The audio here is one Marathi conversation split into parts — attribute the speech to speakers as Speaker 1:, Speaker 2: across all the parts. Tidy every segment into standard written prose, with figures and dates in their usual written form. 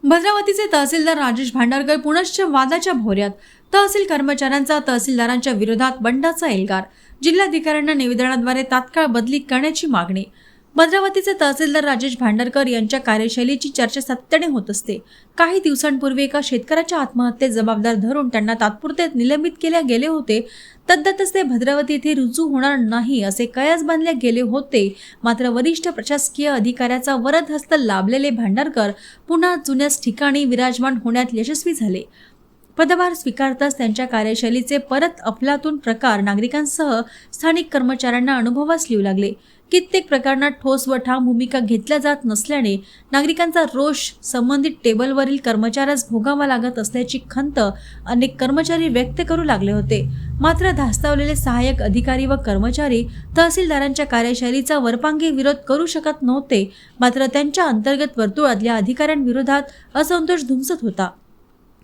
Speaker 1: भद्रावतीचे तहसीलदार राजेश भांडारकर पुनश्च वादाच्या भोवऱ्यात। तहसील कर्मचाऱ्यांचा तहसीलदारांच्या विरोधात बंडाचा एल्गार। जिल्हाधिकाऱ्यांना निवेदनाद्वारे तात्काळ बदली करण्याची मागणी। भद्रावतीचे तहसीलदार राजेश भांडारकर यांच्या कार्यशैलीची चर्चा सातत्याने होत असते। काही दिवसांपूर्वी एका शेतकऱ्याच्या आत्महत्येस जबाबदार धरून त्यांना तात्पुरते निलंबित केले गेले होते। तद्दतच ते भद्रावती येथे रुजू होणार नाही असे कयास बांधले गेले होते। मात्र वरिष्ठ प्रशासकीय अधिकाऱ्याचा वरद हस्त लाभलेले भांडारकर पुन्हा जुन्याच ठिकाणी विराजमान होण्यात यशस्वी झाले। पदभार स्वीकारताच त्यांच्या कार्यशैलीचे परत अफलातून प्रकार नागरिकांसह स्थानिक कर्मचाऱ्यांना अनुभवास येऊ लागले। कित्येक प्रकरणात ठोस व ठाम भूमिका घेतल्या जात नसल्याने नागरिकांचा रोष संबंधित टेबलवरील कर्मचाऱ्यास भोगावा लागत असल्याची खंत अनेक कर्मचारी व्यक्त करू लागले होते। मात्र धास्तावलेले सहाय्यक अधिकारी व कर्मचारी तहसीलदारांच्या कार्यशैलीचा वरपांगी विरोध करू शकत नव्हते। मात्र त्यांच्या अंतर्गत वर्तुळातल्या अधिकाऱ्यांविरोधात असंतोष धुमसत होता।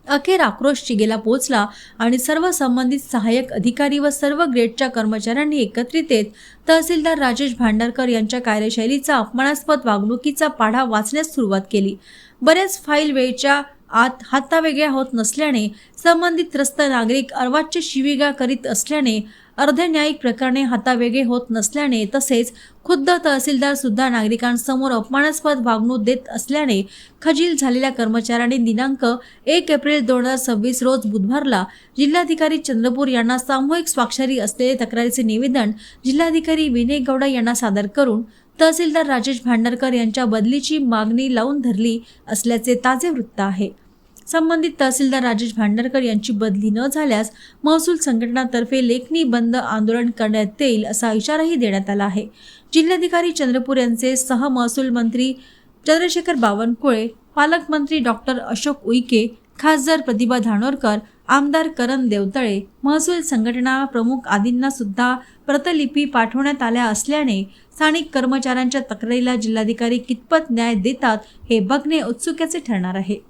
Speaker 1: अखेर आक्रोश चिगेला पोहोचला आणि सर्व संबंधित सहाय्यक अधिकारी व सर्व ग्रेडच्या कर्मचाऱ्यांनी एकत्रित येत तहसीलदार राजेश भांडारकर यांच्या कार्यशैलीचा अपमानास्पद वागणुकीचा पाढा वाचण्यास सुरुवात केली। बऱ्याच फाईल वेळेच्या आत हातावेगळ्या होत नसल्याने संबंधित त्रस्त नागरिक अर्वाच्य शिवीगाळ करीत असल्याने अर्धे न्यायिक प्रकरणे हातावेगळे होत नसल्याने तसेच खुद्द तहसीलदार सुद्धा नागरिकांसमोर अपमानास्पद वागणूक देत असल्याने खजील झालेल्या कर्मचाऱ्यांनी दिनांक 1 एप्रिल 2026 रोज बुधवारला जिल्हाधिकारी चंद्रपूर यांना सामूहिक स्वाक्षरी असलेले तक्रारीचे निवेदन जिल्हाधिकारी विनय गौडा यांना सादर करून तहसीलदार राजेश भांडारकर यांच्या बदलीची मागणी लावून धरली असल्याचे ताजे वृत्त आहे। संबंधित तहसीलदार राजेश भांडारकर यांची बदली न झाल्यास महसूल संघटनातर्फे लेखणी बंद आंदोलन करण्यात येईल असा इशाराही देण्यात आला आहे। जिल्हाधिकारी चंद्रपूर यांचे सह महसूल मंत्री चंद्रशेखर बावनकुळे, पालकमंत्री डॉक्टर अशोक उईके, खासदार प्रतिभा धानोरकर, आमदार करण देवतळे, महसूल संघटना प्रमुख आदींना सुद्धा प्रतिलिपी पाठवण्यात आल्या असल्याने स्थानिक कर्मचाऱ्यांच्या तक्रारीला जिल्हाधिकारी कितपत न्याय देतात हे बघणे उत्सुकतेचे ठरणार आहे।